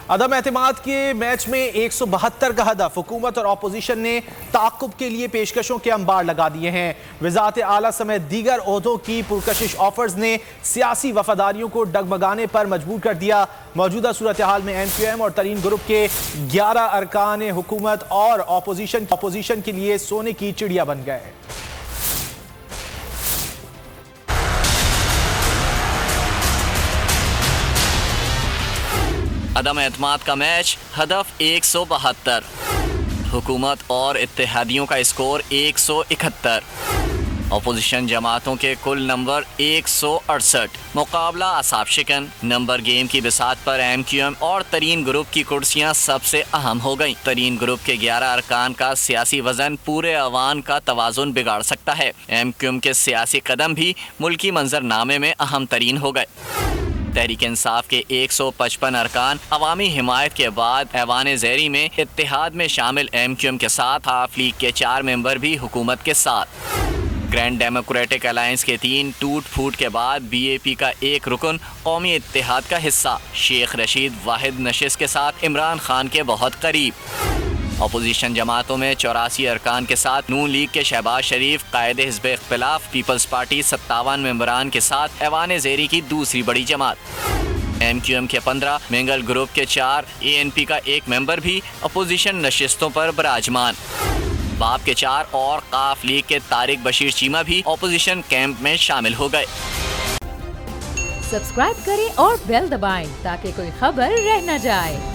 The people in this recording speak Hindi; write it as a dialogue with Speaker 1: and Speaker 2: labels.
Speaker 1: अदम एतमाद के मैच में 172 का हदफ। हुकूमत और अपोजिशन ने ताक़ुब के लिए पेशकशों के अंबार लगा दिए हैं। वज़ारत आला समेत दीगर ओहदों की पुरकशिश ऑफर्स ने सियासी वफादारियों को डगमगाने पर मजबूर कर दिया। मौजूदा सूरत हाल में MQM और तरीन ग्रुप के 11 अरकान हुकूमत और अपोजिशन के लिए सोने की चिड़िया बन गए।
Speaker 2: अदम एतमाद का मैच, हदफ 172, हुकूमत और इत्तेहादियों का स्कोर 171, अपोजिशन जमातों के कुल नंबर 168। मुकाबला असाब शिकन। नंबर गेम की बिसात पर MQM और तरीन ग्रुप की कुर्सियां सबसे अहम हो गईं। तरीन ग्रुप के 11 अरकान का सियासी वजन पूरे अवान का तवाजुन बिगाड़ सकता है। MQM के सियासी कदम भी मुल्की मंजरनामे में अहम तरीन हो गए। तहरीक इंसाफ के 155 अरकान अवामी हिमायत के बाद ऐवान ज़ेरी में इत्तेहाद में शामिल MQM के साथ हाफ लीग के 4 मेंबर भी हुकूमत के साथ। ग्रैंड डेमोक्रेटिक अलायंस के 3 टूट फूट के बाद BAP का एक रुकन कौमी इत्तेहाद का हिस्सा शेख रशीद वाहिद नशिस्त के साथ इमरान खान के बहुत करीब। अपोजिशन जमातों में 84 अरकान के साथ नून लीग के शहबाज शरीफ कायद हिज़्ब इख्तिलाफ पीपल्स पार्टी 57 मेंबरान के साथ ऐवान ज़ेरी की दूसरी बड़ी जमात। MQM के 15, मिंगल ग्रुप के 4, ANP का एक मेंबर भी अपोजिशन नशिस्तों पर बराजमान। बाप के 4 और काफ लीग के तारिक बशीर चीमा भी अपोजिशन कैंप में शामिल हो गए।
Speaker 3: सब्सक्राइब करें और बेल दबाएं ताकि कोई खबर रह न जाए।